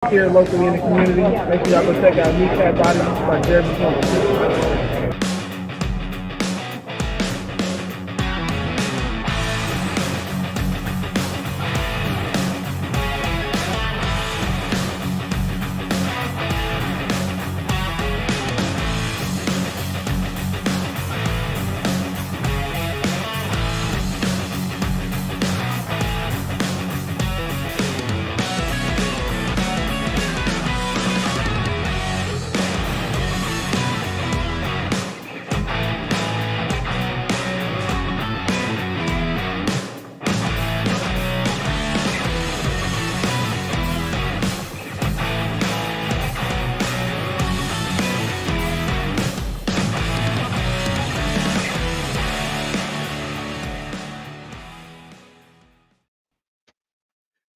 here locally in the community. Make sure y'all go check out Kneecap Body by Jeremy Thomas.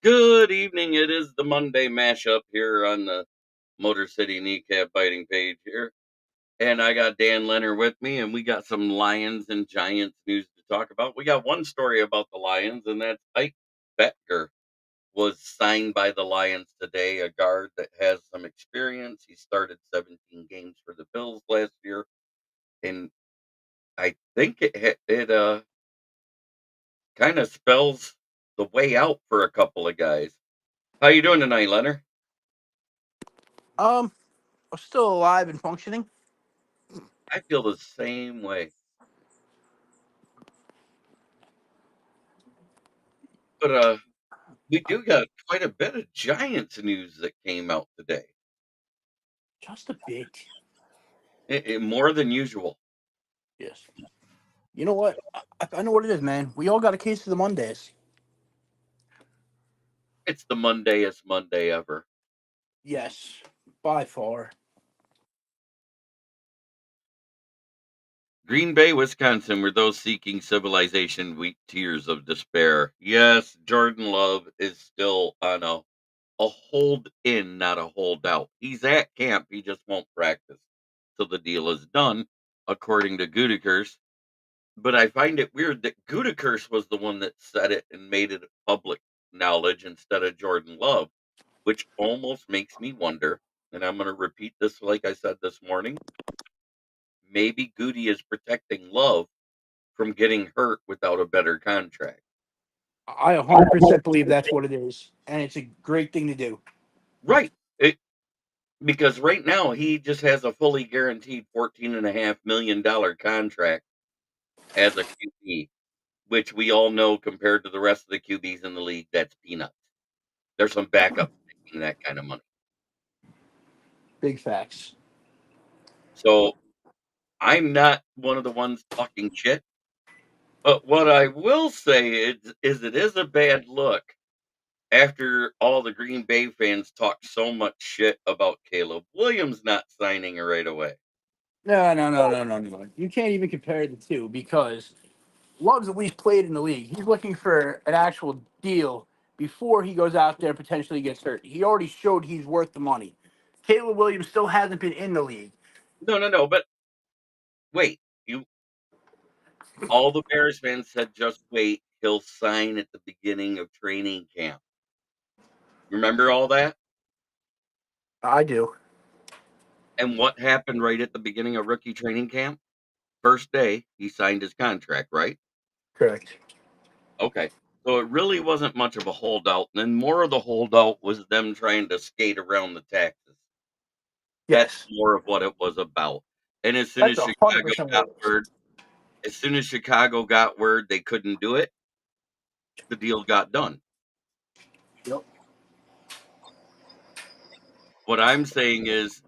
Good evening. It is the Monday mashup here on the Motor City Kneecap Biting page here. And I got Dan Leonard with me, and we got some Lions and Giants news to talk about. We got one story about the Lions, and that's Ike Boettger was signed by the Lions today, a guard that has some experience. He started 17 games for the Bills last year, and I think it kind of spells the way out for a couple of guys. How you doing tonight, Leonard? I'm still alive and functioning. I feel the same way. But we do got quite a bit of Giants news that came out today. Just a bit. More than usual. Yes. You know what? I know what it is, man. We all got a case of the Mondays. It's the Mondayest Monday ever. Yes, by far. Green Bay, Wisconsin, were those seeking civilization weep tears of despair. Yes, Jordan Love is still on a hold in, not a holdout. He's at camp. He just won't practice till the deal is done, according to Gutekunst. But I find it weird that Gutekunst was the one that said it and made it public knowledge instead of Jordan Love, which almost makes me wonder. And I'm going to repeat this like I said this morning. Maybe Goody is protecting Love from getting hurt without a better contract. I 100% believe that's what it is, and it's a great thing to do. Right. Because right now he just has a fully guaranteed $14.5 million contract as a QB, which we all know compared to the rest of the QBs in the league, that's peanuts. There's some backup making that kind of money. Big facts. So I'm not one of the ones talking shit. But what I will say is it is a bad look after all the Green Bay fans talk so much shit about Caleb Williams not signing right away. No. You can't even compare the two because Love's at least played in the league. He's looking for an actual deal before he goes out there and potentially gets hurt. He already showed he's worth the money. Caleb Williams still hasn't been in the league. No. But wait, you all the Bears fans said just wait, he'll sign at the beginning of training camp. Remember all that? I do. And what happened right at the beginning of rookie training camp? First day, he signed his contract, right? Correct. Okay. So it really wasn't much of a holdout. And then more of the holdout was them trying to skate around the taxes. That's Yes. more of what it was about. And That's 100% what it is. As soon as Chicago got word they couldn't do it, the deal got done. Yep. What I'm saying is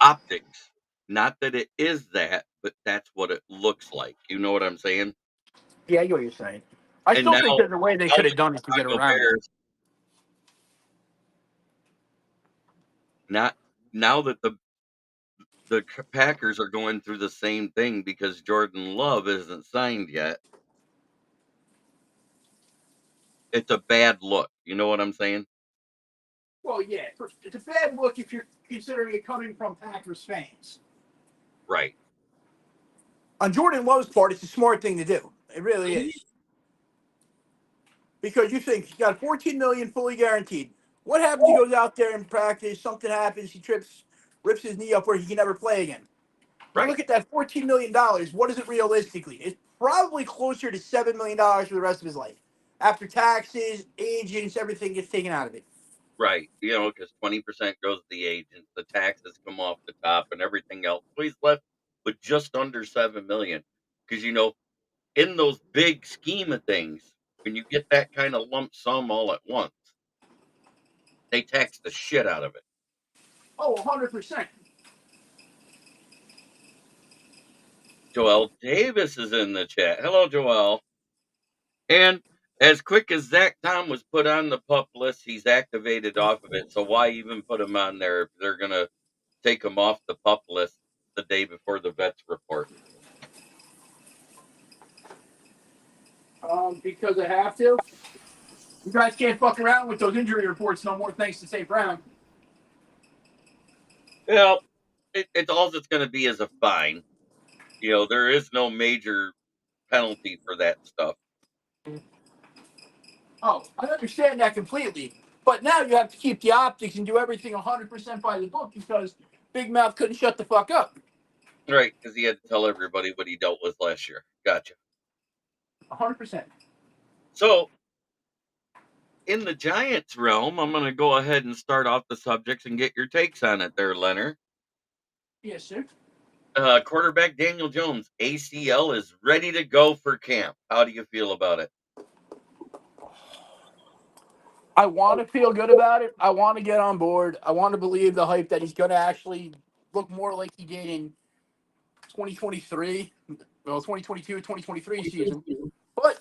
optics. Not that it is that, but that's what it looks like. You know what I'm saying? Yeah, I get what you're saying. I And still now, think there's a way they could the have done it to get Chicago around it. Bears, not now that the Packers are going through the same thing because Jordan Love isn't signed yet. It's a bad look. You know what I'm saying? Well, yeah, it's a bad look if you're considering it coming from Packers fans. Right. On Jordan Love's part, it's a smart thing to do. It really is. Because you think you got 14 million fully guaranteed. What happens? He goes out there in practice, something happens, he trips, rips his knee up where he can never play again. You Right. look at that $14 million, what is it realistically? It's probably closer to $7 million for the rest of his life. After taxes, agents, everything gets taken out of it. Right. Because 20% goes to the agents, the taxes come off the top, and everything else. So he's left with just under 7 million. Because in those big scheme of things, when you get that kind of lump sum all at once, they tax the shit out of it. Oh, 100%. Joel Davis is in the chat. Hello, Joel. And as quick as Zach Tom was put on the pup list, he's activated off of it. So why even put him on there if they're gonna take him off the pup list the day before the vets report? Because I have to. You guys can't fuck around with those injury reports no more, thanks to St. Brown. Well, it's all it's going to be is a fine. There is no major penalty for that stuff. Oh, I understand that completely. But now you have to keep the optics and do everything 100% by the book because Big Mouth couldn't shut the fuck up. Right, because he had to tell everybody what he dealt with last year. Gotcha. 100%. So, in the Giants realm, I'm going to go ahead and start off the subjects and get your takes on it there, Leonard. Yes, sir. Quarterback Daniel Jones, ACL is ready to go for camp. How do you feel about it? I want to feel good about it. I want to get on board. I want to believe the hype that he's going to actually look more like he did in 2023, well, 2022, 2023 season. But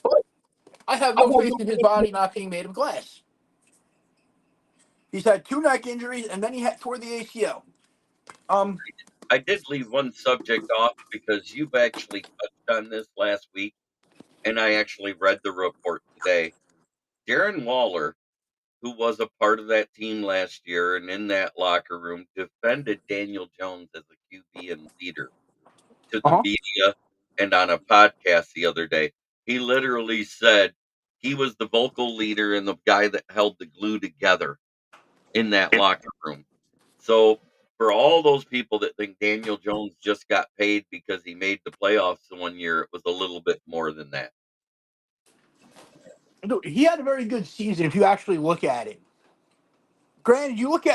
I have no faith in his body not being made of glass. He's had 2 neck injuries, and then he tore the ACL. I did leave one subject off because you've actually touched on this last week, and I actually read the report today. Darren Waller, who was a part of that team last year and in that locker room, defended Daniel Jones as a QB and leader to the Uh-huh. media and on a podcast the other day. He literally said he was the vocal leader and the guy that held the glue together in that locker room. So, for all those people that think Daniel Jones just got paid because he made the playoffs one year, it was a little bit more than that. Dude, he had a very good season if you actually look at it. Granted, you look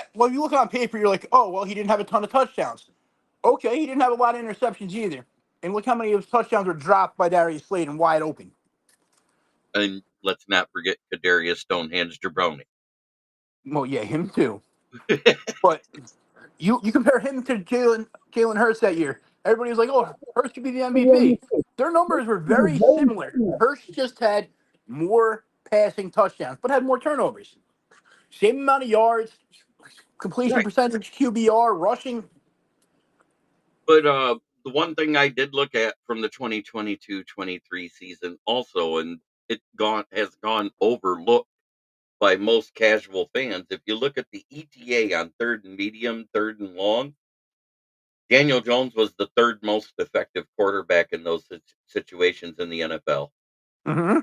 on paper, you're like, oh, well, he didn't have a ton of touchdowns. Okay, he didn't have a lot of interceptions either. And look how many of his touchdowns were dropped by Darius Slade and wide open. And let's not forget Kadarius Stonehenge Jabroni. Well, yeah, him too. But you compare him to Jalen Hurts that year. Everybody was like, oh, Hurts could be the MVP. Their numbers were very similar. Hurts just had more passing touchdowns, but had more turnovers. Same amount of yards, completion Right. percentage, QBR, rushing. But the one thing I did look at from the 2022-23 season also, and has gone overlooked by most casual fans. If you look at the ETA on third and medium, third and long, Daniel Jones was the third most effective quarterback in those situations in the NFL. Mm-hmm.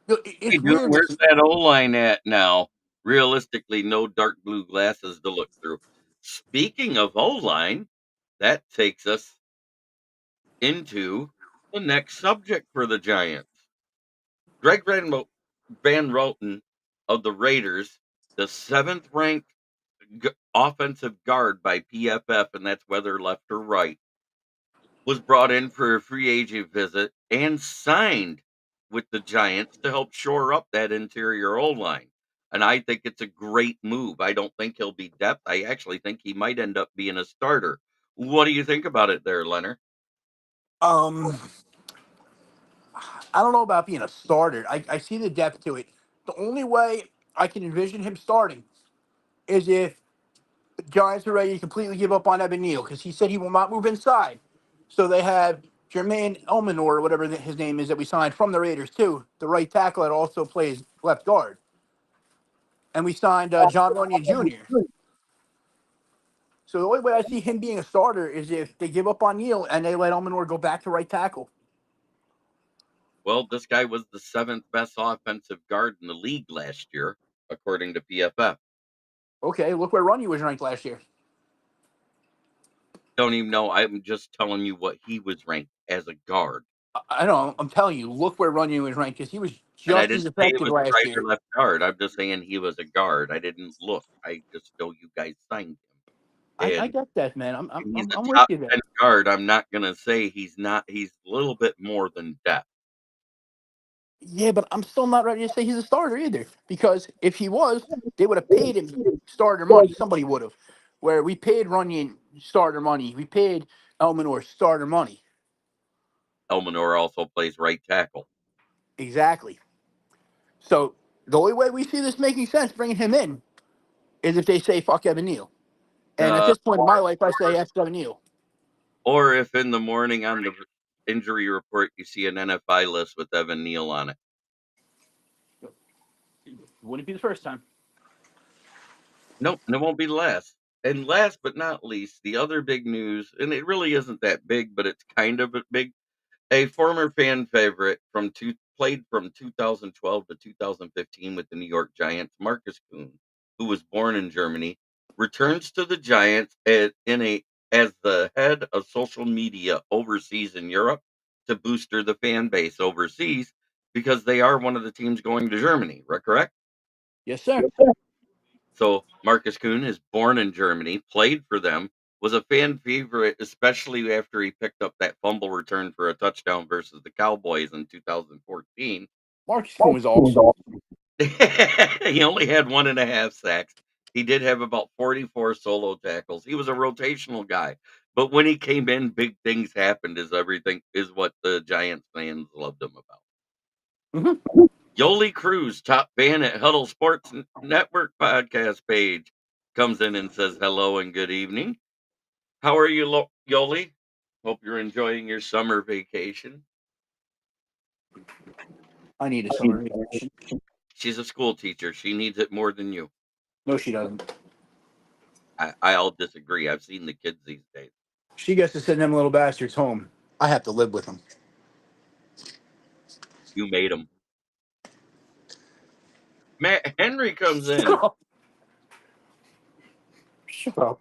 Hey, It's dude, weird. where's that O line at now? Realistically, no dark blue glasses to look through. Speaking of O line, that takes us into the next subject for the Giants. Greg Van Roten of the Raiders, the 7th ranked offensive guard by PFF, and that's whether left or right, was brought in for a free agent visit and signed with the Giants to help shore up that interior O line. And I think it's a great move. I don't think he'll be depth. I actually think he might end up being a starter. What do you think about it there, Leonard? Um, I don't know about being a starter. I see the depth to it. The only way I can envision him starting is if the Giants are ready to completely give up on Evan Neal because he said he will not move inside. So they have Jermaine Elmanor, or whatever his name is, that we signed from the Raiders too, the right tackle that also plays left guard. And we signed John Runyon Jr. So the only way I see him being a starter is if they give up on Neal and they let Elmanor go back to right tackle. Well, this guy was the 7th best offensive guard in the league last year, according to PFF. Okay, look where Runyon was ranked last year. Don't even know. I'm just telling you what he was ranked as a guard. I know. I'm telling you, look where Runyon was ranked because he was And I just as didn't say it effective was last right or year. left guard. I'm just saying he was a guard. I didn't look. I just know you guys signed him. I And get that, man. he's a I'm with top you there. 10 guard. I'm not going to say he's not. He's a little bit more than depth. Yeah, but I'm still not ready to say he's a starter either. Because if he was, they would have paid him starter money. Somebody would have. Where we paid Runyon starter money. We paid Elmanor starter money. Elmanor also plays right tackle. Exactly. So the only way we see this making sense, bringing him in, is if they say fuck Evan Neal. And at Uh, this point in my life, I say F Evan Neal. or if in the morning on the injury report you see an NFI list with Evan Neal on it. Wouldn't be the first time. Nope, and it won't be the last. And last but not least, the other big news, and it really isn't that big, but it's kind of big. A former fan favorite played from 2012 to 2015 with the New York Giants, Marcus Kuhn, who was born in Germany, returns to the Giants as the head of social media overseas in Europe to booster the fan base overseas because they are one of the teams going to Germany, right? Correct? Yes, sir. So Marcus Kuhn is born in Germany, played for them, was a fan favorite, especially after he picked up that fumble return for a touchdown versus the Cowboys in 2014. Marcus Kuhn was awesome. He only had 1.5 sacks. He did have about 44 solo tackles. He was a rotational guy. But when he came in, big things happened, is what the Giants fans loved him about. Mm-hmm. Yoli Cruz, top fan at Huddle Sports Network podcast page, comes in and says hello and good evening. How are you, Yoli? Hope you're enjoying your summer vacation. I need a summer vacation. She's a school teacher. She needs it more than you. No, she doesn't. I'll disagree. I've seen the kids these days. She gets to send them little bastards home. I have to live with them. You made them. Matt Henry comes in. Shut up.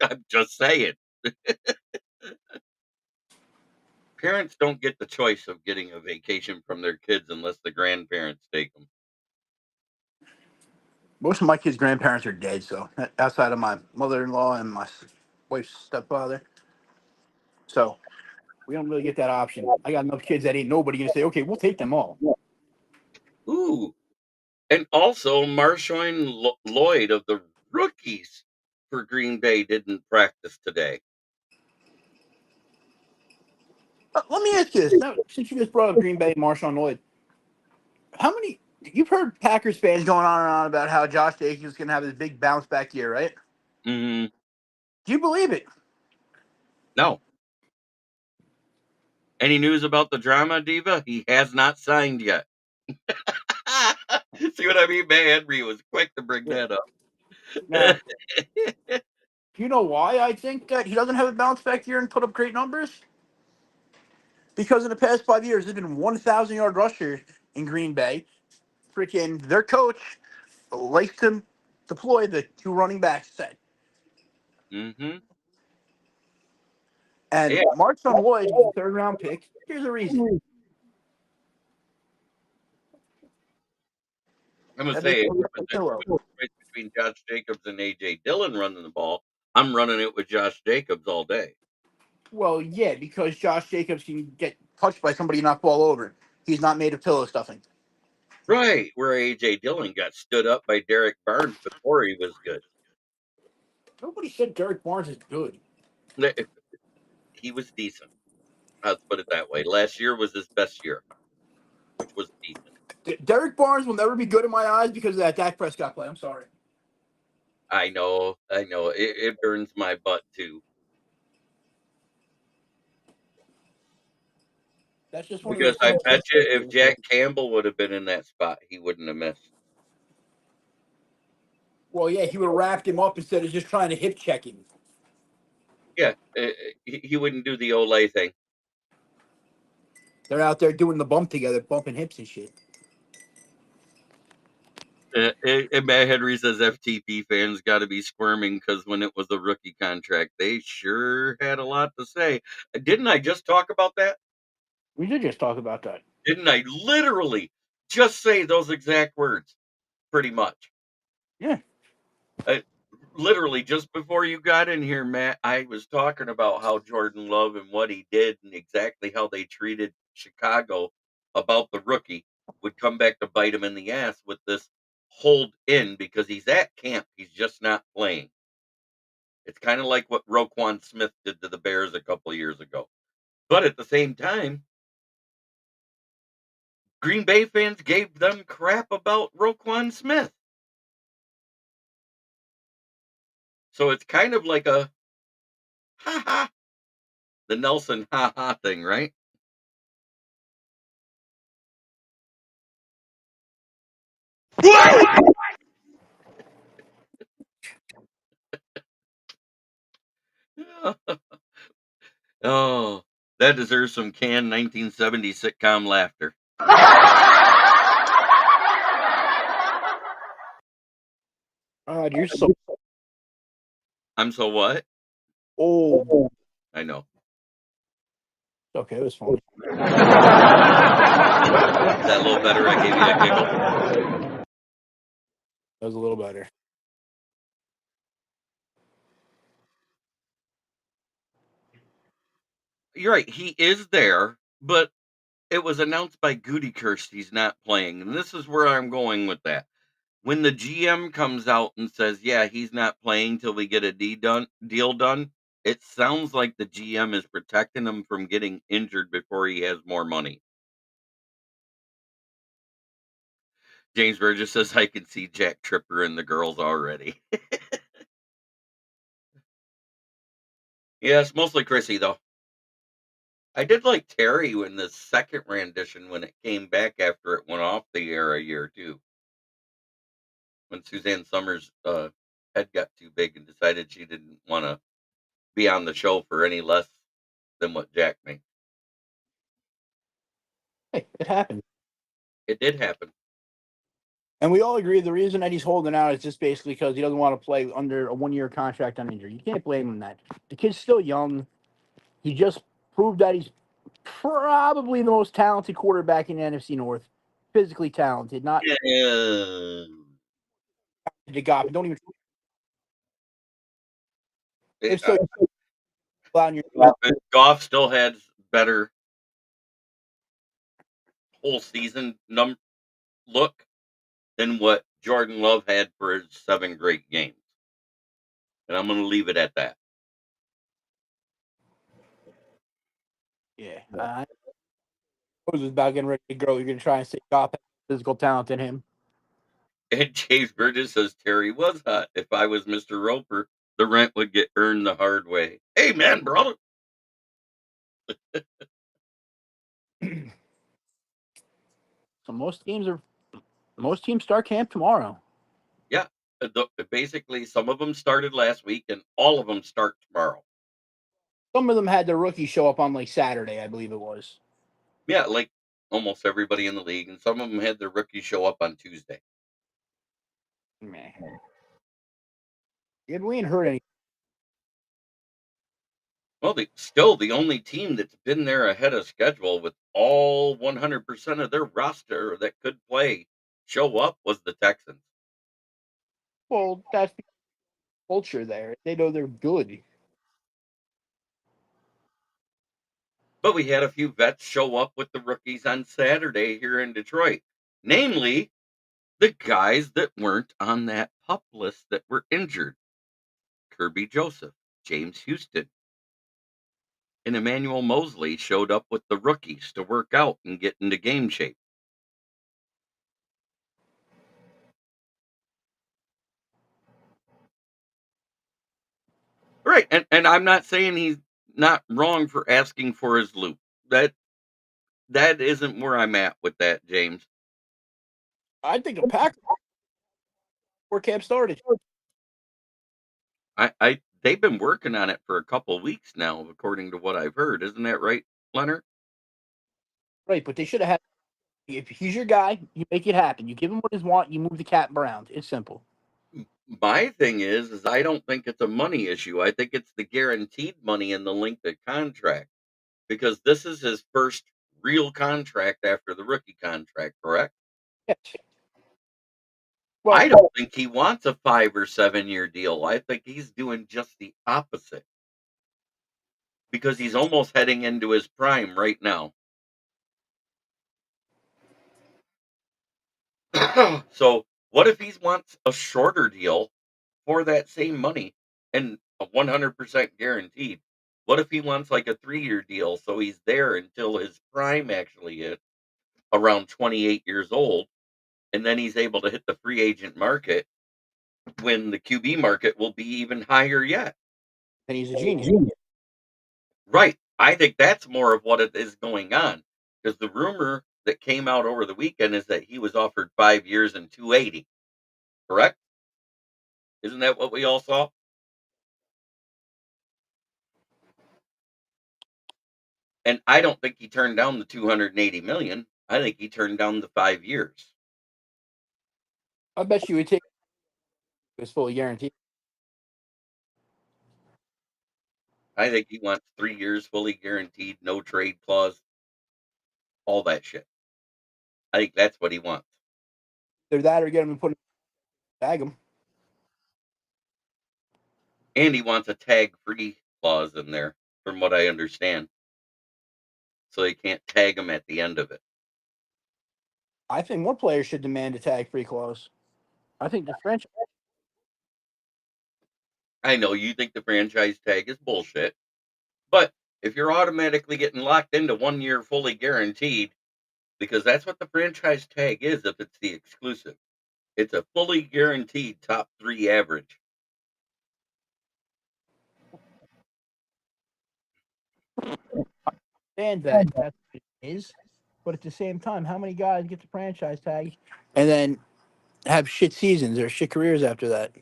I'm just saying. Parents don't get the choice of getting a vacation from their kids unless the grandparents take them. Most of my kids' grandparents are dead, so outside of my mother-in-law and my wife's stepfather. So we don't really get that option. I got enough kids that ain't nobody gonna say, okay, we'll take them all. Ooh. And also, Marshawn Lloyd of the Rookies for Green Bay didn't practice today. Let me ask you this. Now, since you just brought up Green Bay, Marshawn Lloyd, how many you've heard Packers fans going on and on about how Josh Jacobs is gonna have this big bounce back year, right? Mm-hmm. Do you believe it? No. Any news about the drama, Diva? He has not signed yet. See what I mean? Man, Henry was quick to bring that up. Now, do you know why I think that he doesn't have a bounce back year and put up great numbers? Because in the past 5 years, there's been 1,000-yard rushers in Green Bay. Freaking their coach likes to deploy the two running backs set. Mm-hmm. And Yeah. Marshawn Lloyd is a third-round pick. Here's a reason. I'm going to That makes say, no if there was a choice between Josh Jacobs and A.J. Dillon running the ball, I'm running it with Josh Jacobs all day. Well, yeah, because Josh Jacobs can get touched by somebody and not fall over. He's not made of pillow stuffing. Right, where A.J. Dillon got stood up by Derek Barnes before he was good. Nobody said Derek Barnes is good. He was decent. Let's put it that way. Last year was his best year, which was decent. Derek Barnes will never be good in my eyes because of that Dak Prescott play. I'm sorry. I know. It burns my butt too. That's just one Because of those I things. bet you if Jack Campbell would have been in that spot, he wouldn't have missed. Well, yeah, he would have wrapped him up instead of just trying to hip check him. Yeah, he wouldn't do the Olay thing. They're out there doing the bump together, bumping hips and shit. And Matt Henry says FTP fans got to be squirming because when it was a rookie contract, they sure had a lot to say. Didn't I just talk about that? We did just talk about that. Didn't I literally just say those exact words? Pretty much. Yeah. Literally just before you got in here, Matt, I was talking about how Jordan Love and what he did and exactly how they treated Chicago about the rookie would come back to bite him in the ass with this hold in because he's at camp. He's just not playing. It's kind of like what Roquan Smith did to the Bears a couple of years ago. But at the same time, Green Bay fans gave them crap about Roquan Smith. So it's kind of like a ha ha, the Nelson ha ha thing, right? Oh, that deserves some canned 1970s sitcom laughter. You're so I'm so what? old. I know. Okay, it was fun. Is that a little better? I gave you a giggle. That was a little better. You're right. He is there, but it was announced by Gutekunst he's not playing. And this is where I'm going with that. When the GM comes out and says, yeah, he's not playing till we get a deal done, it sounds like the GM is protecting him from getting injured before he has more money. James Burgess says, I can see Jack Tripper and the girls already. Yeah, it's mostly Chrissy, though. I did like Terry in the second rendition when it came back after it went off the air a year or two. When Suzanne Summers' head got too big and decided she didn't want to be on the show for any less than what Jack made. Hey, it happened. It did happen. And we all agree the reason that he's holding out is just basically because he doesn't want to play under a 1-year contract on injury. You can't blame him that. The kid's still young. He just proved that he's probably the most talented quarterback in the NFC North. Physically talented, not Yeah. the guy. Don't even. It, Still on your Goff still had better whole season look than what Jordan Love had for his 7 great games. And I'm going to leave it at that. yeah. I was about getting ready to grow. You're going to try and say Goff has physical talent in him. And James Burgess says Terry was hot. If I was Mr. Roper, the rent would get earned the hard way. Amen, brother. So most teams start camp tomorrow. Yeah. Basically, some of them started last week, and all of them start tomorrow. Some of them had their rookies show up on like Saturday, I believe it was. Yeah, like almost everybody in the league, and some of them had their rookies show up on Tuesday. Man. Yeah, we ain't heard any. Well, still the only team that's been there ahead of schedule with all 100% of their roster that could play show up was the Texans. Well, that's the culture there. They know they're good. But we had a few vets show up with the rookies on Saturday here in Detroit, namely the guys that weren't on that PUP list that were injured. Kirby Joseph, James Houston, and Emmanuel Mosley showed up with the rookies to work out and get into game shape. Right. And I'm not saying he's not wrong for asking for his loot. That isn't where I'm at with that, James. I think a Pack before camp started. They've been working on it for a couple of weeks now, according to what I've heard. Isn't that right, Leonard? Right, but they should have had. If he's your guy, you make it happen. You give him what he wants. You move the cat around. It's simple. My thing is I don't think it's a money issue. I think it's the guaranteed money and the length of contract because this is his first real contract after the rookie contract, correct? Yes. I Well, don't think he wants a 5 or 7 year deal. I think he's doing just the opposite because he's almost heading into his prime right now. So, what if he wants a shorter deal for that same money and a 100% guaranteed? What if he wants like a 3 year deal so he's there until his prime actually hits around 28 years old, and then he's able to hit the free agent market when the QB market will be even higher yet? and he's a genius. Right. I think that's more of what it is going on because the rumor that came out over the weekend is that he was offered 5 years and 280. Correct? Isn't that what we all saw? And I don't think he turned down the 280 million. I think he turned down the 5 years. I bet you would take it's fully guaranteed. I think he wants 3 years fully guaranteed, no trade clause, all that shit. I think that's what he wants. Either that or get him and put him, tag him. And he wants a tag free clause in there, from what I understand. So they can't tag him at the end of it. I think more players should demand a tag free clause. I think the franchise. I know you think the franchise tag is bullshit, but if you're automatically getting locked into 1 year fully guaranteed, because that's what the franchise tag is if it's the exclusive, it's a fully guaranteed top 3 average. And that's what it is. But at the same time, how many guys get the franchise tag and then have shit seasons or shit careers after that?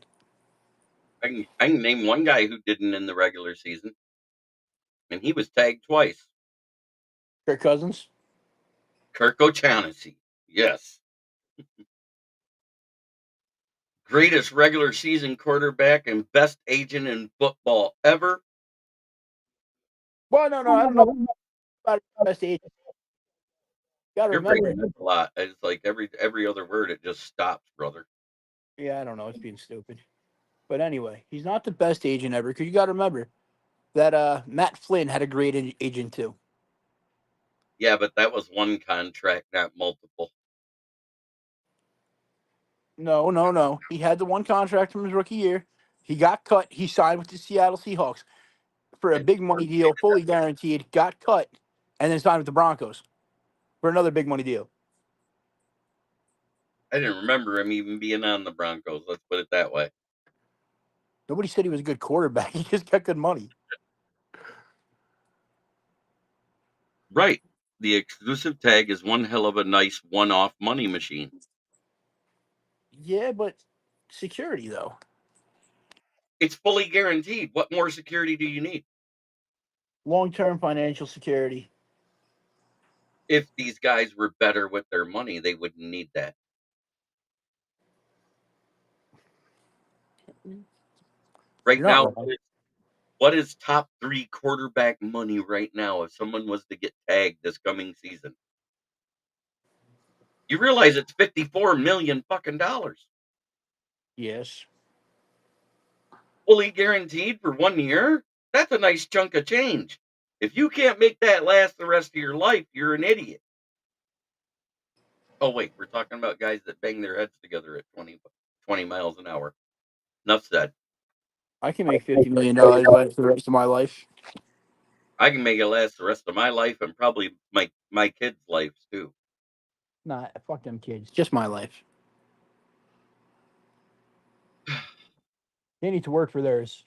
I can name one guy who didn't in the regular season, and he was tagged twice. Kirk Cousins. Kirk O'Shaughnessy. Yes. Greatest regular season quarterback and best agent in football ever. Well, no, I don't know about best agent. Got to You're remember. breaking up a lot. It's like every other word it just stops, brother. Yeah, I don't know. It's being stupid. But anyway, he's not the best agent ever because you got to remember that Matt Flynn had a great agent too. Yeah, but that was one contract, not multiple. No. He had the one contract from his rookie year. He got cut. He signed with the Seattle Seahawks for a big money deal, fully guaranteed. Got cut, and then signed with the Broncos for another big money deal. I didn't remember him even being on the Broncos. Let's put it that way. Nobody said he was a good quarterback. He just got good money. Right. The exclusive tag is one hell of a nice one-off money machine. Yeah, but security though. It's fully guaranteed. What more security do you need? Long-term financial security. If these guys were better with their money, they wouldn't need that. Right You're not now, wrong. what is top 3 quarterback money right now if someone was to get tagged this coming season? You realize it's 54 million fucking dollars. Yes. Fully guaranteed for 1 year? That's a nice chunk of change. If you can't make that last the rest of your life, you're an idiot. Oh, wait, we're talking about guys that bang their heads together at 20 miles an hour. Enough said. I can make $50 million last the rest of my life. I can make it last the rest of my life and probably my kids' lives too. Nah, fuck them kids. Just my life. They need to work for theirs.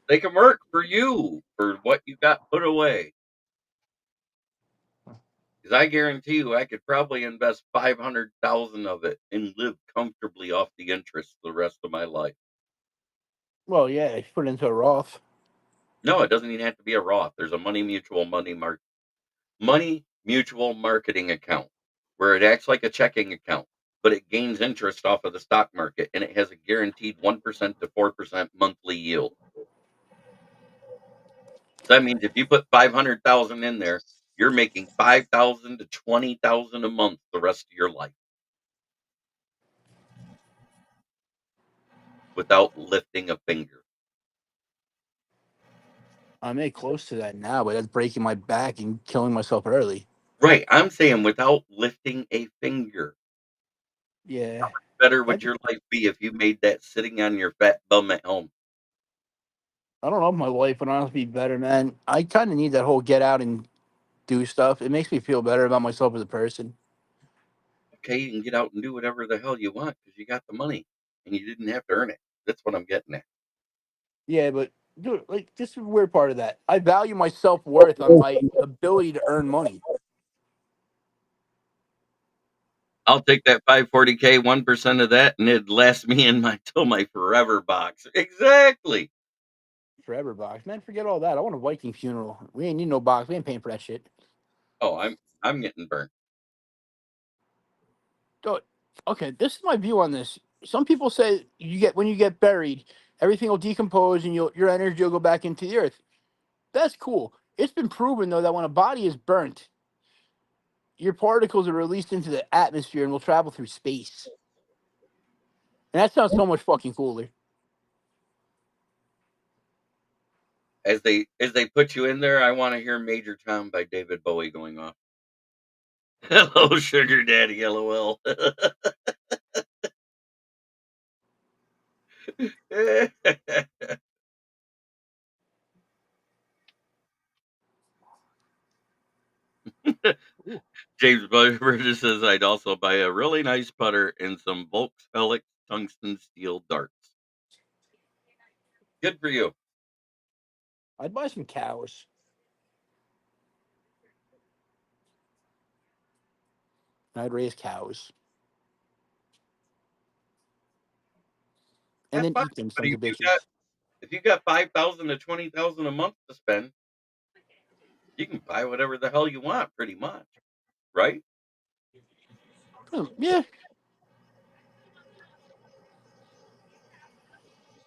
They can work for you for what you got put away. Because I guarantee you, I could probably invest 500,000 of it and live comfortably off the interest the rest of my life. Well, yeah, if you put it into a Roth. No, it doesn't even have to be a Roth. There's a money mutual marketing account where it acts like a checking account, but it gains interest off of the stock market and it has a guaranteed 1% to 4% monthly yield. So that means if you put 500,000 in there, you're making 5,000 to 20,000 a month the rest of your life without lifting a finger. I make close to that now, but that's breaking my back and killing myself early. Right. I'm saying without lifting a finger. Yeah. Better would That, your life be if you made that sitting on your fat bum at home? I don't know if my life would honestly be better, man. I kind of need that whole get out and do stuff. It makes me feel better about myself as a person. Okay, you can get out and do whatever the hell you want because you got the money and you didn't have to earn it. That's what I'm getting at. Yeah, but dude, like this is a weird part of that. I value my self worth on my ability to earn money. I'll take that 540K, 1% of that, and it'd last me in my till my forever box. Exactly. Forever box, man. Forget all that. I want a Viking funeral. We ain't need no box. We ain't paying for that shit. Oh, I'm getting burned. Dude, okay, this is my view on this. Some people say you get when you get buried, everything will decompose and your energy will go back into the earth. That's cool. It's been proven though that when a body is burnt, your particles are released into the atmosphere and will travel through space. And that sounds so much fucking cooler. As they put you in there, I want to hear Major Tom by David Bowie going off. Hello, sugar daddy, LOL. Ooh, James Burgess says I'd also buy a really nice putter and some Volkshelix tungsten steel darts. Good for you. I'd buy some cows. I'd raise cows and That's then fine. eat them But sons of bitches. if you got 5,000 to 20,000 a month to spend, you can buy whatever the hell you want, pretty much, right? Yeah,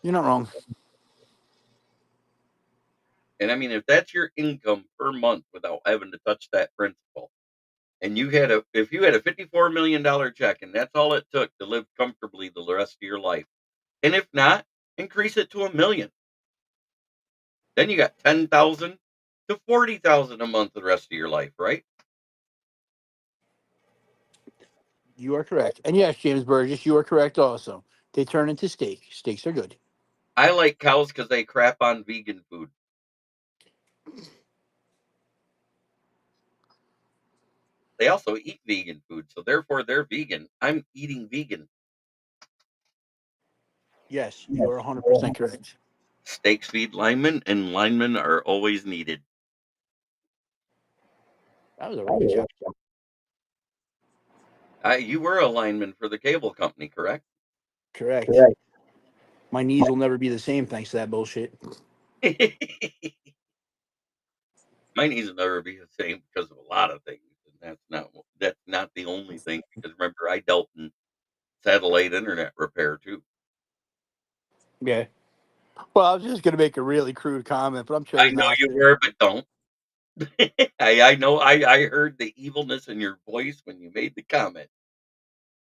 you're not wrong. And I mean, if that's your income per month without having to touch that principal, and if you had a $54 million check and that's all it took to live comfortably the rest of your life, and if not, increase it to $1 million. Then you got 10,000 to 40,000 a month the rest of your life, right? You are correct. And yes, James Burgess, you are correct also. They turn into steak. Steaks are good. I like cows because they crap on vegan food. They also eat vegan food, so therefore they're vegan. I'm eating vegan. Yes, you are 100% correct. Steaks feed linemen, and linemen are always needed. That was a really good job. You were a lineman for the cable company, correct? Correct. My knees will never be the same thanks to that bullshit. My knees will never be the same because of a lot of things, and that's not the only thing. Because remember, I dealt in satellite internet repair too. Yeah. Well, I was just gonna make a really crude comment, but I'm I choosing know not you to. were, but don't. I know. I heard the evilness in your voice when you made the comment.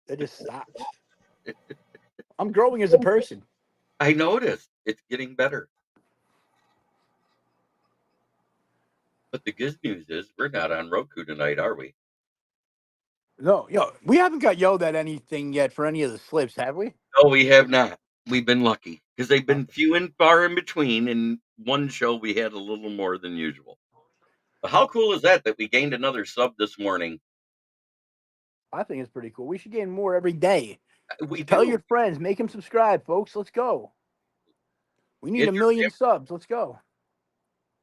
It just stops. I'm growing as a person. I noticed it's getting better. But the good news is we're not on Roku tonight, are we? No, yo, we haven't got yelled at anything yet for any of the slips, have we? No, we have not. We've been lucky because they've been few and far in between. And one show we had a little more than usual. But how cool is that we gained another sub this morning? I think it's pretty cool. We should gain more every day. We Tell do. your friends, make them subscribe, folks. Let's go. We need Get a million subs. Let's go.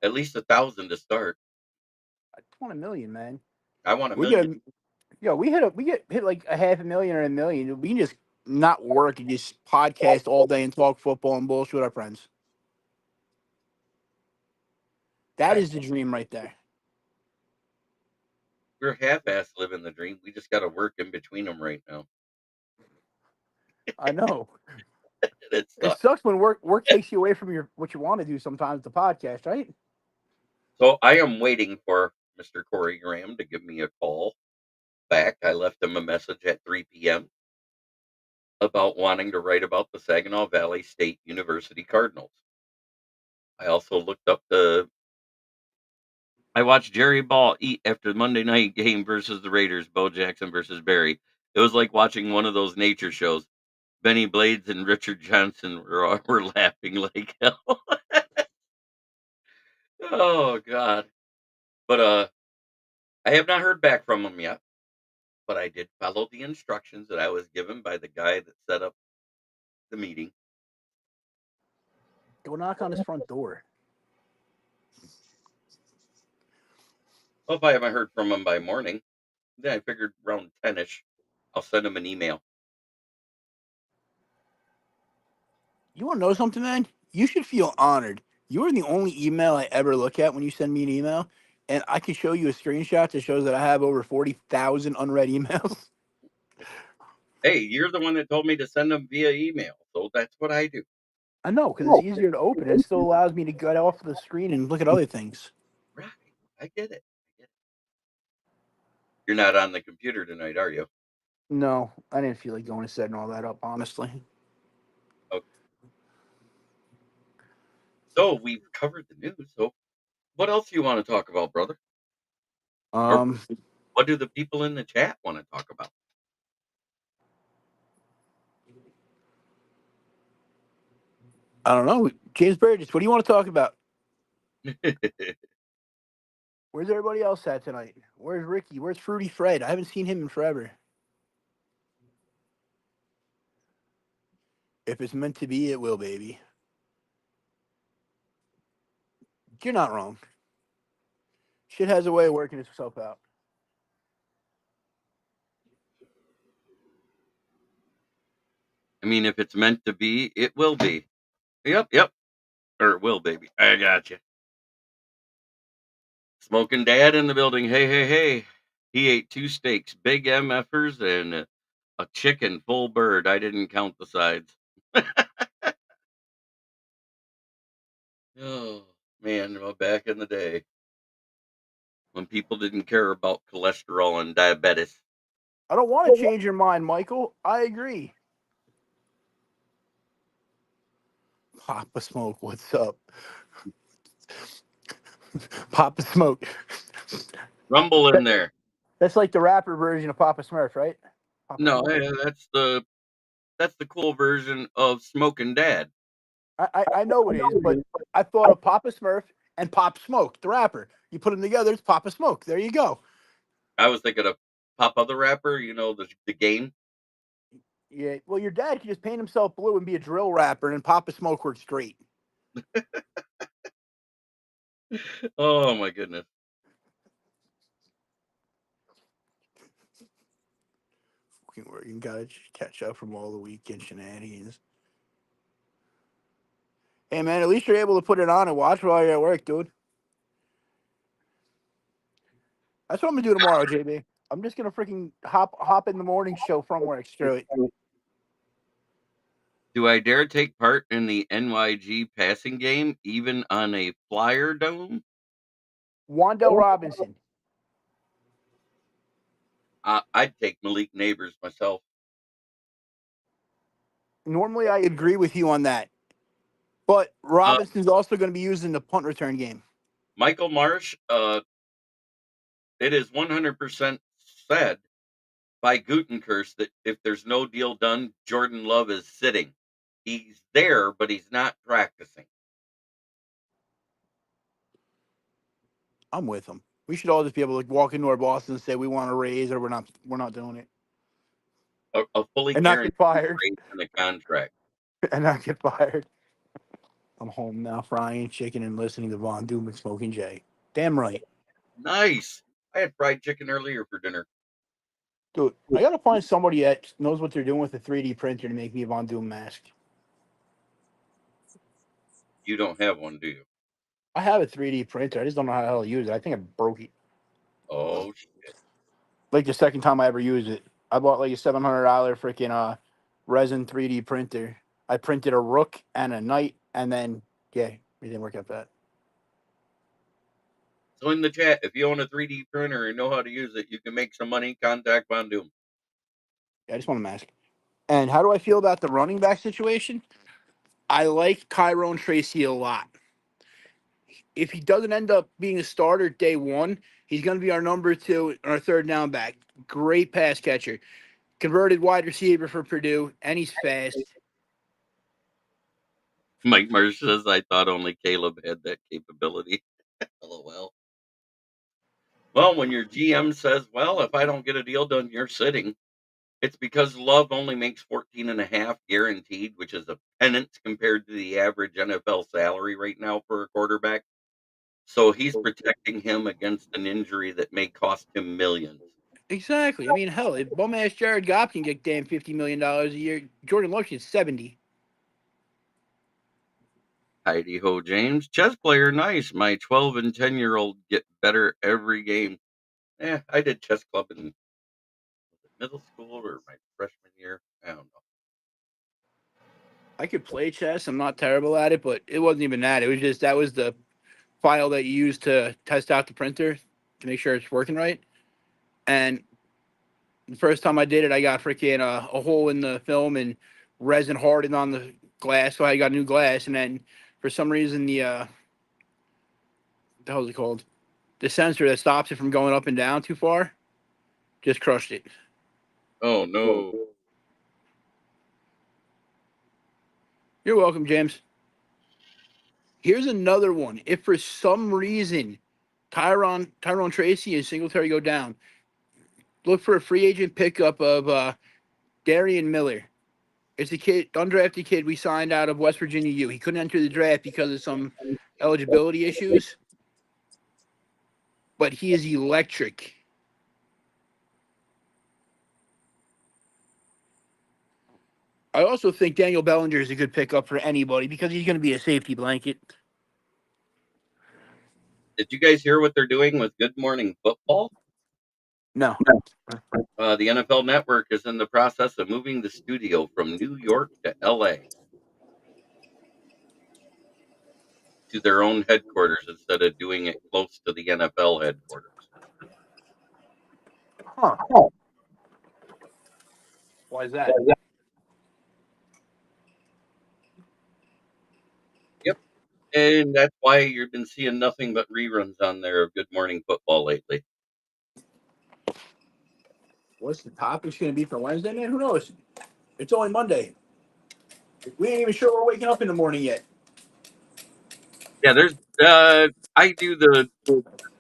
at least 1,000 to start. I just want a million, man. I want a We get million. a yo. We hit like a half a million or a million. We can just not work and just podcast all day and talk football and bullshit with our friends. That is the dream right there. We're half-ass living the dream. We just got to work in between them right now. I know. It It sucks. sucks when work takes you away from your what you want to do sometimes, the podcast, right? So I am waiting for Mr. Corey Graham to give me a call back. I left him a message at 3 p.m. about wanting to write about the Saginaw Valley State University Cardinals. I also looked up I watched Jerry Ball eat after the Monday night game versus the Raiders, Bo Jackson versus Barry. It was like watching one of those nature shows. Benny Blades and Richard Johnson were laughing like hell. Oh God. But I have not heard back from him yet. But I did follow the instructions that I was given by the guy that set up the meeting. Go knock on his front door. Well, if I haven't heard from him by morning, then I figured around 10ish, I'll send him an email. You want to know something, man? You should feel honored. You are the only email I ever look at when you send me an email, and I can show you a screenshot that shows that I have over 40,000 unread emails. Hey, you're the one that told me to send them via email, so that's what I do. I know, because it's easier to open. It still allows me to get off the screen and look at other things. Right. I get it. You're not on the computer tonight, are you? No, I didn't feel like going to setting all that up, honestly. Okay. So we've covered the news. So what else do you want to talk about, brother? Or what do the people in the chat want to talk about? I don't know. James Burgess, what do you want to talk about? Where's everybody else at tonight? Where's Ricky? Where's Fruity Fred? I haven't seen him in forever. If it's meant to be, it will, baby. You're not wrong. Shit has a way of working itself out. I mean, if it's meant to be, it will be. Yep. Or it will, baby. I got you. Smoking Dad in the building. Hey. He ate 2 steaks, big MFers, and a chicken full bird. I didn't count the sides. Oh, man. Well, back in the day when people didn't care about cholesterol and diabetes. I don't want to change your mind, Michael. I agree. Papa Smoke, what's up? Papa Smoke. Rumble in there. That's like the rapper version of Papa Smurf, right? Papa No, Smoke. that's the cool version of Smoking Dad. I know it is, but I thought of Papa Smurf and Pop Smoke, the rapper. You put them together, it's Papa Smoke. There you go. I was thinking of Papa the Rapper, the game. Yeah, well, your dad could just paint himself blue and be a drill rapper, and Papa Smoke works great. Oh my goodness. Fucking working, gotta catch up from all the weekend shenanigans. Hey man, at least you're able to put it on and watch while you're at work, dude. That's what I'm gonna do tomorrow, JB. I'm just gonna freaking hop in the morning show from work. Screw it. Do I dare take part in the NYG passing game, even on a Flyer dome? Wandell Robinson. I'd take Malik Neighbors myself. Normally, I agree with you on that, but Robinson's also going to be used in the punt return game. Michael Marsh, it is 100% said by Gutenkirst that if there's no deal done, Jordan Love is sitting. He's there, but he's not practicing. I'm with him. We should all just be able to walk into our bosses and say we want a raise, or we're not doing it, A fully and not get fired, in a contract, and not get fired. I'm home now, frying chicken and listening to Von Doom and Smoking Jay. Damn right. Nice. I had fried chicken earlier for dinner. Dude, I gotta find somebody that knows what they're doing with a 3D printer to make me a Von Doom mask. You don't have one, do you? I have a 3D printer. I just don't know how the hell to use it. I think I broke it. Oh, Like the second time I ever used it. I bought like a $700 freaking resin 3D printer. I printed a rook and a knight, and then yeah, it didn't work out that. so in the chat, if you own a 3D printer and know how to use it, you can make some money. Contact Von Doom. Yeah, I just want a mask. And how do I feel about the running back situation? I like Tyrone Tracy a lot. If he doesn't end up being a starter day one, he's going to be our number two, our third down back. Great pass catcher, converted wide receiver for Purdue, and he's fast. Mike Marsh says, I thought only Caleb had that capability. LOL. Well, when your GM says, well, if I don't get a deal done, you're sitting, it's because Love only makes 14 and a half guaranteed, which is a penance compared to the average NFL salary right now for a quarterback. So he's protecting him against an injury that may cost him millions. Exactly. I mean, hell, if bum ass Jared Goff can get damn $50 million a year, Jordan Love is 70. Heidi Ho James, chess player, nice. My 12 and 10-year-old get better every game. I did chess club in middle school or my freshman year. I don't know. I could play chess. I'm not terrible at it, but it wasn't even that. It was just that was the file that you use to test out the printer to make sure it's working right. And the first time I did it, I got freaking a hole in the film and resin hardened on the glass, so I got new glass. And then for some reason, what the hell is it called? The sensor that stops it from going up and down too far just crushed it. Oh no. You're welcome, James. Here's another one. If for some reason Tyrone Tracy and Singletary go down, look for a free agent pickup of Darian Miller. It's a kid, undrafted kid we signed out of West Virginia U. He couldn't enter the draft because of some eligibility issues, but he is electric. I also think Daniel Bellinger is a good pickup for anybody because he's going to be a safety blanket. Did you guys hear what they're doing with Good Morning Football? No. The NFL Network is in the process of moving the studio from New York to LA to their own headquarters instead of doing it close to the NFL headquarters. Huh. Why is that? Yep. And that's why you've been seeing nothing but reruns on there of Good Morning Football lately. What's the topic's going to be for Wednesday, man? Who knows? It's only Monday. We ain't even sure we're waking up in the morning yet. Yeah, I do the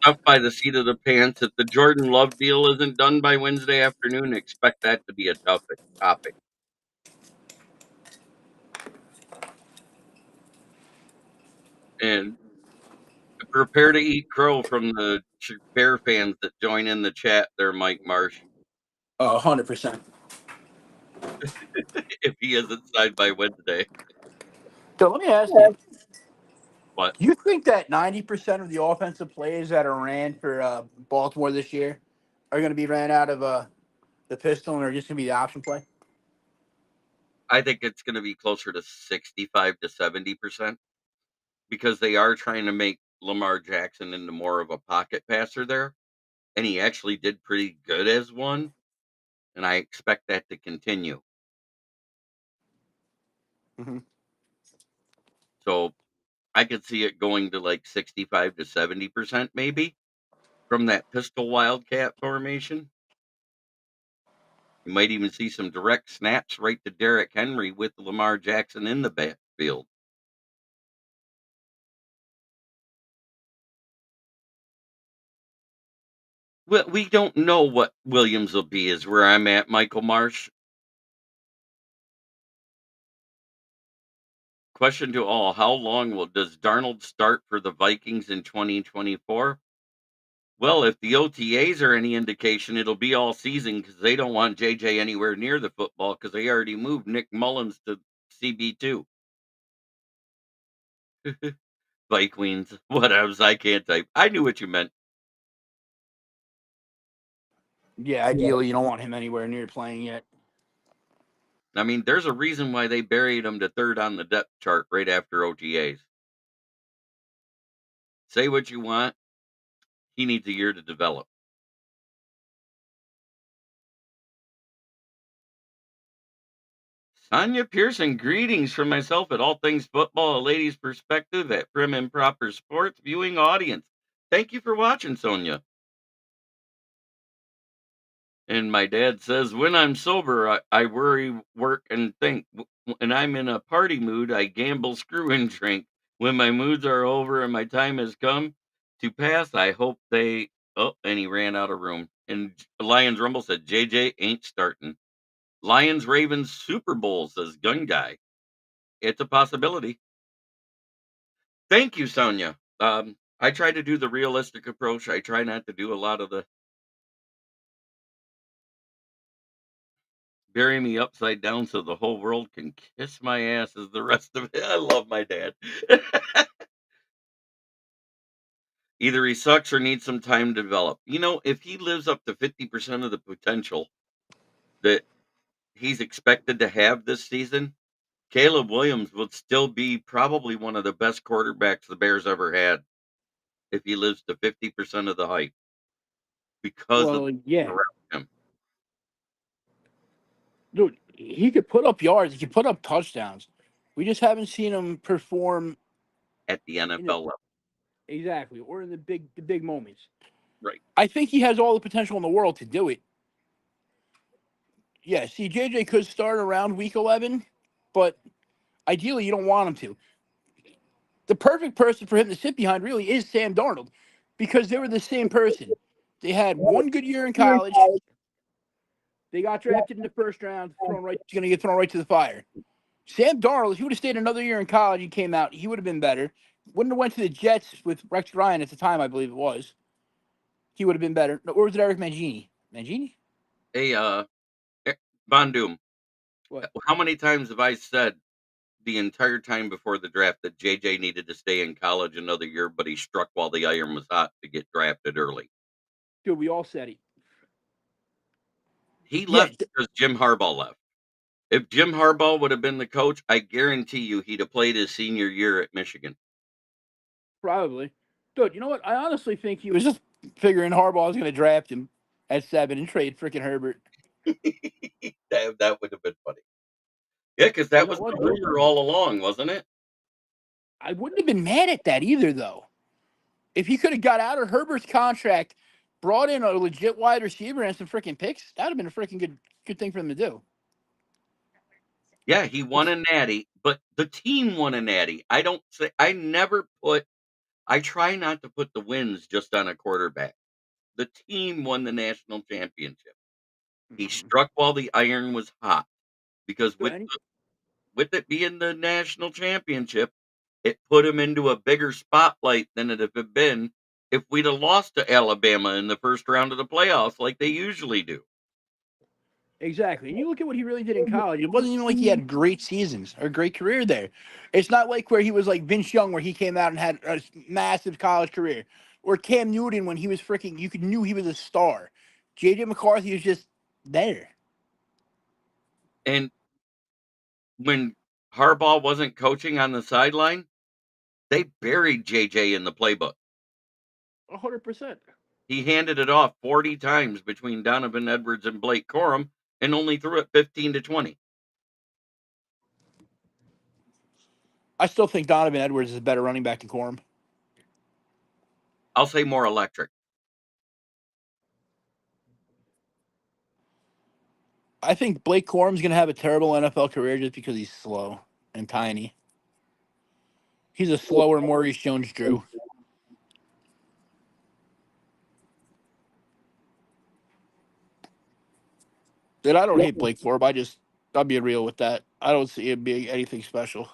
stuff by the seat of the pants. If the Jordan Love deal isn't done by Wednesday afternoon, expect that to be a tough topic. And prepare to eat crow from the Bear fans that join in the chat there, Mike Marsh. 100%. If he isn't signed by Wednesday. So let me ask you. What? Do you think that 90% of the offensive plays that are ran for Baltimore this year are going to be ran out of the pistol and are just going to be the option play? I think it's going to be closer to 65 to 70% because they are trying to make Lamar Jackson into more of a pocket passer there. And he actually did pretty good as one. And I expect that to continue. Mm-hmm. So I could see it going to like 65 to 70% maybe from that pistol wildcat formation. You might even see some direct snaps right to Derrick Henry with Lamar Jackson in the backfield. Well, we don't know what Williams will be, is where I'm at, Michael Marsh. Question to all: how long does Darnold start for the Vikings in 2024? Well, if the OTAs are any indication, it'll be all season because they don't want JJ anywhere near the football because they already moved Nick Mullins to CB2. Vikings, whatevs. I can't type. I knew what you meant. Yeah, ideally, you don't want him anywhere near playing yet. I mean, there's a reason why they buried him to third on the depth chart right after OTAs. Say what you want. He needs a year to develop. Sonia Pearson, greetings from myself at All Things Football, a lady's perspective at Prim and Proper Sports viewing audience. Thank you for watching, Sonia. And my dad says, when I'm sober, I worry, work, and think. When I'm in a party mood, I gamble, screw, and drink. When my moods are over and my time has come to pass, I hope they. Oh, and he ran out of room. And Lions Rumble said, JJ ain't starting. Lions Ravens Super Bowl, says Gun Guy. It's a possibility. Thank you, Sonia. I try to do the realistic approach. I try not to do a lot of the bury me upside down so the whole world can kiss my ass as the rest of it. I love my dad. Either he sucks or needs some time to develop. You know, if he lives up to 50% of the potential that he's expected to have this season, Caleb Williams would still be probably one of the best quarterbacks the Bears ever had if he lives to 50% of the hype because of Well, yeah, around him dude, he could put up yards. He could put up touchdowns. We just haven't seen him perform at the in the, NFL level. exactly or in the big moments. Right. I think he has all the potential in the world to do it. Yeah, see, JJ could start around week 11, but ideally, you don't want him to. The perfect person for him to sit behind really is Sam Darnold because they were the same person. They had one good year in college. They got drafted in the first round, going to get thrown right to the fire. Sam Darnold, if he would have stayed another year in college and came out, he would have been better. Wouldn't have went to the Jets with Rex Ryan at the time, I believe it was. He would have been better. Or was it Eric Mangini? Mangini? Hey, Von Doom, What? how many times have I said the entire time before the draft that JJ needed to stay in college another year, but he struck while the iron was hot to get drafted early? Dude, we all said it. He Yeah, left because Jim Harbaugh left. If Jim Harbaugh would have been the coach, I guarantee you he'd have played his senior year at Michigan. probably. Dude, you know what? I honestly think he was just figuring Harbaugh was going to draft him at 7 and trade freaking Herbert. That would have been funny. Yeah, because that You know was what, the though? rumor all along, wasn't it? I wouldn't have been mad at that either, though. If he could have got out of Herbert's contract, brought in a legit wide receiver and some freaking picks, that would have been a freaking good thing for them to do. Yeah, he won a natty, but the team won a natty. I try not to put the wins just on a quarterback. The team won the national championship. He struck while the iron was hot because with it being the national championship, it put him into a bigger spotlight than it had been if we'd have lost to Alabama in the first round of the playoffs like they usually do. Exactly. And you look at what he really did in college. It wasn't even like he had great seasons or a great career there. It's not like where he was like Vince Young, where he came out and had a massive college career, or Cam Newton when he was freaking. You knew he was a star. JJ McCarthy was just there. And when Harbaugh wasn't coaching on the sideline, they buried JJ in the playbook. 100%. He handed it off 40 times between Donovan Edwards and Blake Corum and only threw it 15 to 20. I still think Donovan Edwards is a better running back than Corum. I'll say more electric. I think Blake Corum's going to have a terrible NFL career just because he's slow and tiny. He's a slower Maurice Jones-Drew. And I don't hate Blake Corum. I'll be real with that. I don't see him being anything special.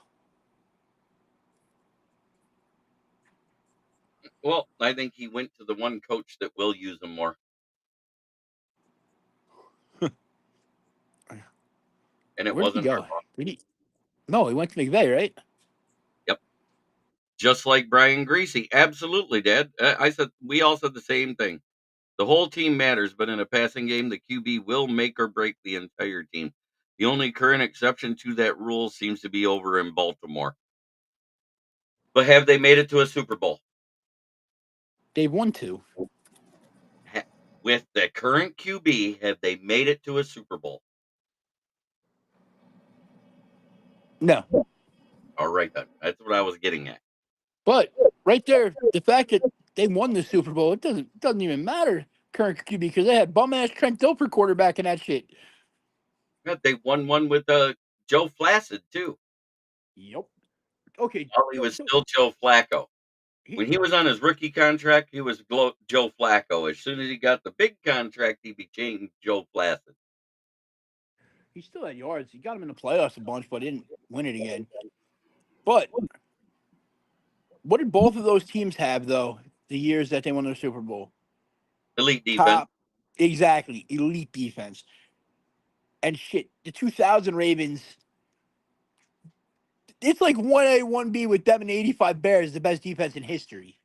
Well, I think he went to the one coach that will use him more. And it Where did he wasn't go? Harbaugh. Did he? No, he went to McVay, right? Yep. Just like Brian Greasy. Absolutely, Dad. We all said the same thing. The whole team matters, but in a passing game, the QB will make or break the entire team. The only current exception to that rule seems to be over in Baltimore. But have they made it to a Super Bowl? They've won 2. With the current QB, have they made it to a Super Bowl? No. All right, then. That's what I was getting at. But right there, the fact that they won the Super Bowl, it doesn't even matter current QB because they had bum ass Trent Dilfer quarterback in that shit. Yeah, they won one with Joe Flacid, too. Yep. Okay. While he was still Joe Flacco. When he was on his rookie contract, he was Joe Flacco. As soon as he got the big contract, he became Joe Flacid. He still had yards. He got him in the playoffs a bunch, but didn't win it again. But what did both of those teams have, though, the years that they won the Super Bowl? Elite defense. Exactly. Elite defense. And shit, the 2000 Ravens, it's like 1A, 1B with them and 85 Bears, the best defense in history.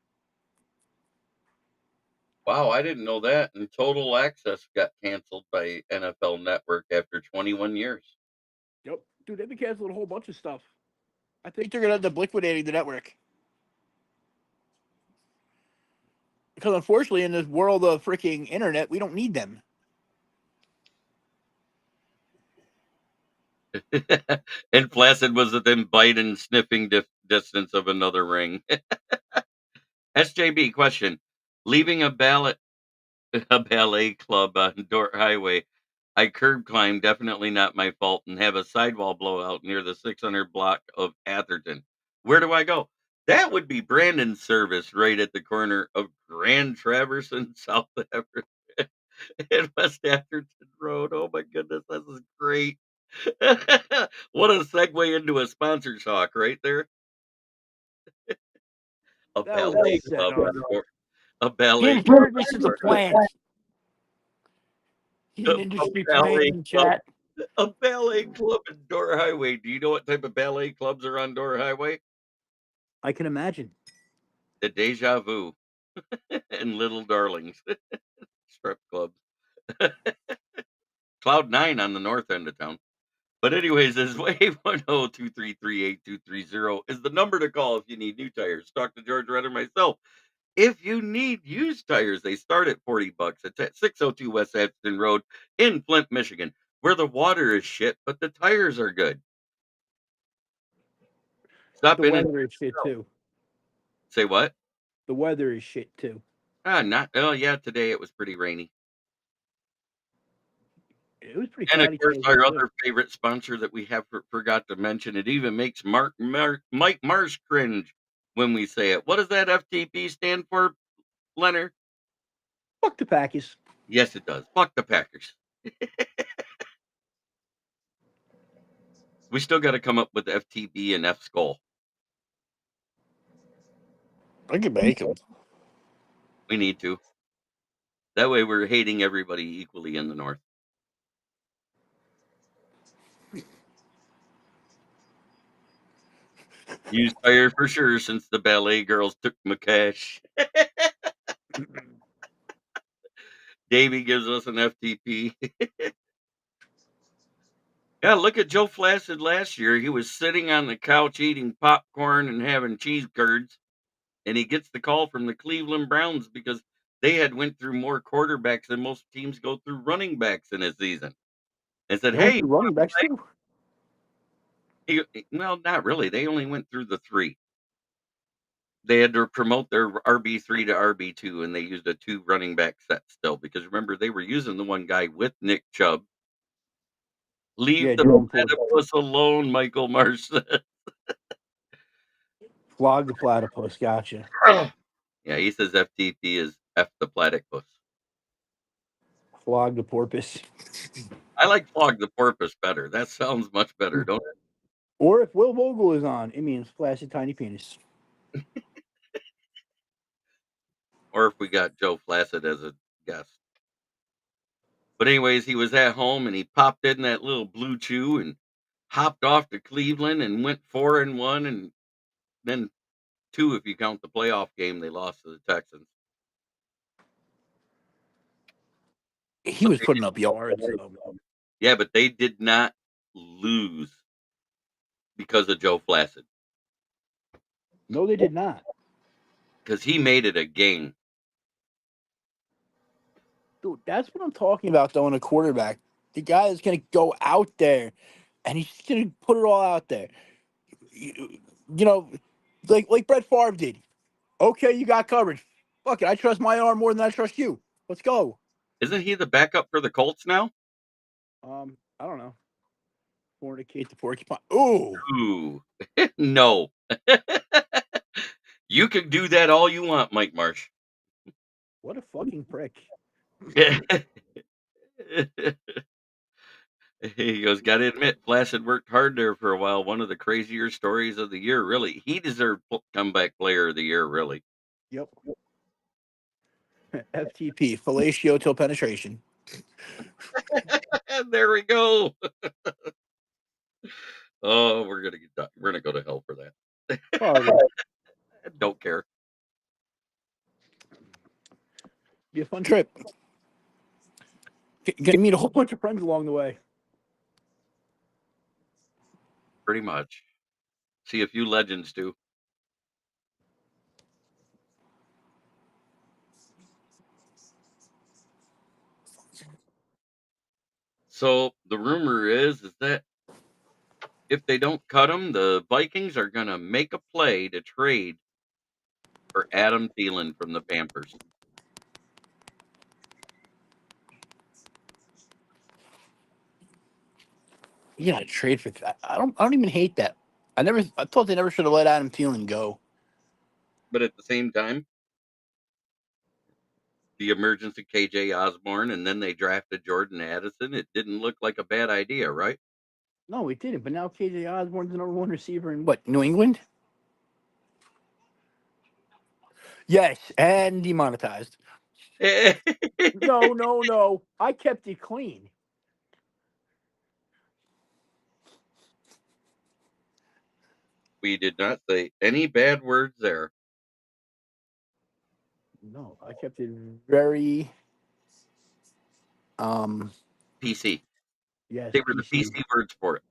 Wow, I didn't know that. And Total Access got canceled by NFL Network after 21 years. Yep. Dude, they've been canceling a whole bunch of stuff. I think they're going to end up liquidating the network. Because unfortunately, in this world of freaking internet, we don't need them. And Flacid was within bite and sniffing distance of another ring. SJB question: leaving a ballet club on Dort Highway, I curb climb, definitely not my fault, and have a sidewall blowout near the 600 block of Atherton. Where do I go? That would be Brandon's service right at the corner of Grand Traverse and South Atherton and West Atherton Road. Oh my goodness, this is great. What a segue into a sponsor talk right there. A That was ballet well club. said, A ballet Jim club. Purvis is a plant. He's an industry plant ballet in club. chat. A ballet club in Door Highway. Do you know what type of ballet clubs are on Door Highway? I can imagine. The Deja Vu and Little Darlings strip clubs. Cloud 9 on the north end of town. But anyways, this wave 102338230 is the number to call if you need new tires. Talk to George Redder myself. If you need used tires, they start at $40. It's at 602 West Atherton Road in Flint, Michigan, where the water is shit, but the tires are good. Stop The in and weather is shit too. say what? The weather is shit too. Yeah, today it was pretty rainy. It was pretty And of cloudy course, today, our too. other favorite sponsor that we have forgot to mention, it even makes Mike Marsh cringe when we say it. What does that FTP stand for, Leonard? Fuck the Packers. Yes, it does. Fuck the Packers. We still got to come up with FTB and F Skull. I can make them. We need to. That way we're hating everybody equally in the North. Used tire for sure since the ballet girls took my cash. Davey gives us an FTP. Yeah, look at Joe Flacid last year. He was sitting on the couch eating popcorn and having cheese curds, and he gets the call from the Cleveland Browns because they had went through more quarterbacks than most teams go through running backs in a season. And said, They went "Hey, through running backs too. well, not really. They only went through the 3. They had to promote their RB3 to RB2, and they used a 2 running back set still because remember they were using the one guy with Nick Chubb. Leave the platypus alone, Michael Marsh said. Flog the platypus. Gotcha. Yeah, he says FTP is F the platypus. Flog the porpoise. I like flog the porpoise better. That sounds much better, don't it? Or if Will Vogel is on, it means flaccid tiny penis. or if we got Joe Flacid as a guest. But anyways, he was at home and he popped in that little Blue Chew and hopped off to Cleveland and went 4-1, and then 2 if you count the playoff game they lost to the Texans. He was putting up yards, though. Yeah, but they did not lose because of Joe Flacid, No, they did not. because he made it a game. Dude, that's what I'm talking about, though, in a quarterback. The guy is going to go out there, and he's going to put it all out there. You know, like Brett Favre did. Okay, you got coverage. Fuck it, I trust my arm more than I trust you. Let's go. Isn't he the backup for the Colts now? I don't know. Fornicate the porcupine. Ooh. Ooh, no. You can do that all you want, Mike Marsh. What a fucking prick. He goes, gotta admit, Flacid worked hard there for a while. One of the crazier stories of the year, really. He deserved comeback player of the year, really. Yep. FTP, fellatio till penetration. There we go. Oh, we're gonna go to hell for that. Probably. Don't care. Be a fun trip. Gonna meet a whole bunch of friends along the way. Pretty much. See a few legends too. So the rumor is that if they don't cut him, the Vikings are gonna make a play to trade for Adam Thielen from the Panthers. You gotta trade for that. I don't even hate that. I thought they never should have let Adam Thielen go. But at the same time, the emergence of KJ Osborne, and then they drafted Jordan Addison. It didn't look like a bad idea, right? No, it didn't. But now KJ Osborne's the number one receiver in what, New England? Yes, and demonetized. No. I kept it clean. We did not say any bad words there. No, I kept it very PC. yes. They were the PC words for it.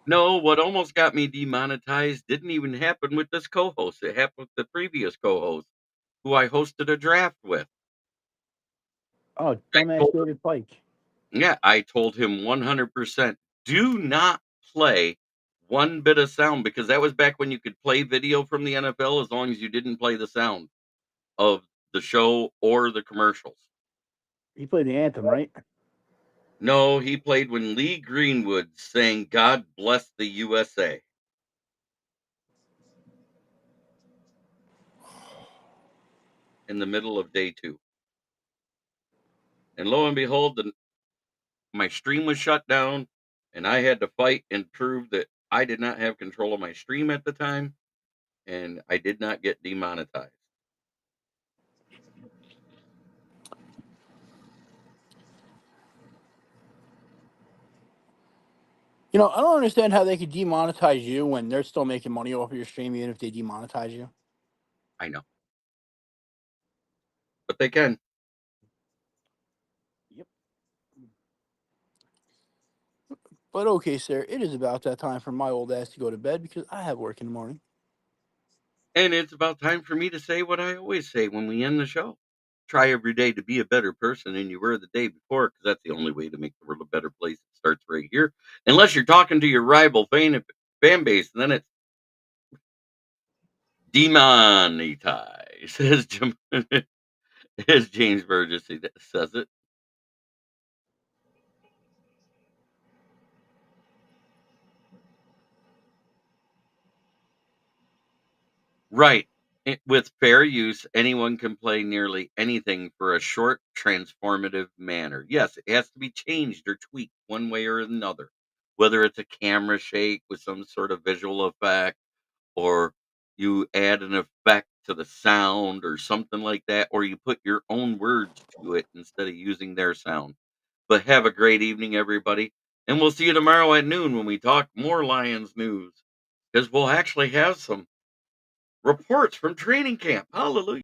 No, what almost got me demonetized didn't even happen with this co-host. It happened with the previous co-host, who I hosted a draft with. Oh, dumbass David Pike. Yeah, I told him 100%, do not play one bit of sound, because that was back when you could play video from the NFL as long as you didn't play the sound of the show or the commercials. He played the anthem, right? No, he played when Lee Greenwood sang "God Bless the USA." In the middle of day 2. And lo and behold, my stream was shut down, and I had to fight and prove that I did not have control of my stream at the time, and I did not get demonetized. You know, I don't understand how they could demonetize you when they're still making money off of your stream, even if they demonetize you. I know. But they can. Yep. But okay, sir, it is about that time for my old ass to go to bed because I have work in the morning. And it's about time for me to say what I always say when we end the show. Try every day to be a better person than you were the day before, because that's the only way to make the world a better place. It starts right here. Unless you're talking to your rival fan base, and then it's demonetized, as James Burgess says it. Right. With fair use, anyone can play nearly anything for a short, transformative manner. Yes, it has to be changed or tweaked one way or another. whether it's a camera shake with some sort of visual effect, or you add an effect to the sound or something like that, or you put your own words to it instead of using their sound. But have a great evening, everybody. And we'll see you tomorrow at noon when we talk more Lions news, because we'll actually have some reports from training camp. Hallelujah.